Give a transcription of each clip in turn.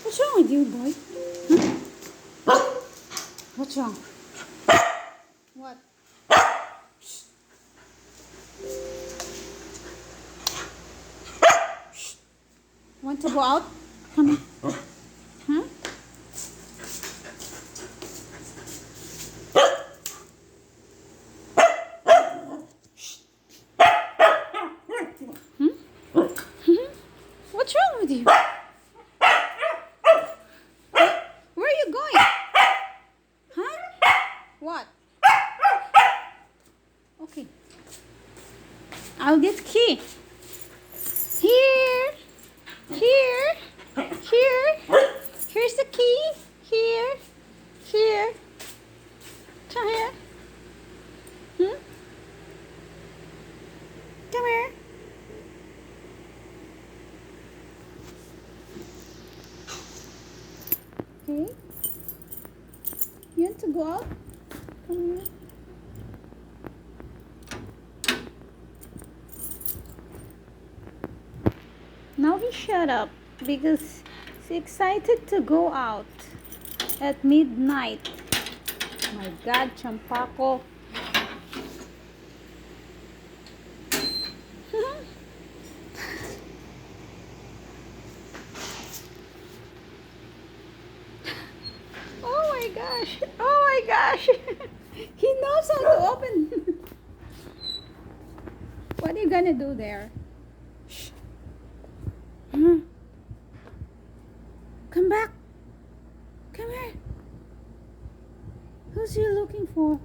What's wrong with you, boy? Huh? What's wrong? What? Shh. Shh. Want to go out? Come here. Huh? What's wrong with you? Where are you going? Huh? What? Okay. I'll get key. Here. Here. Here. Here's the key. Here. Here. Come here. Come here. Okay. You want to go out? Come here. Now he shut up because he's excited to go out at midnight. My God, Champaco. Oh my gosh. Oh my gosh. He knows how to open. What are you gonna do there? Shh. Come back. Come here. Who's you looking for?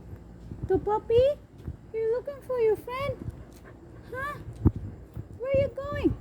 The puppy? You're looking for your friend? Huh? Where are you going?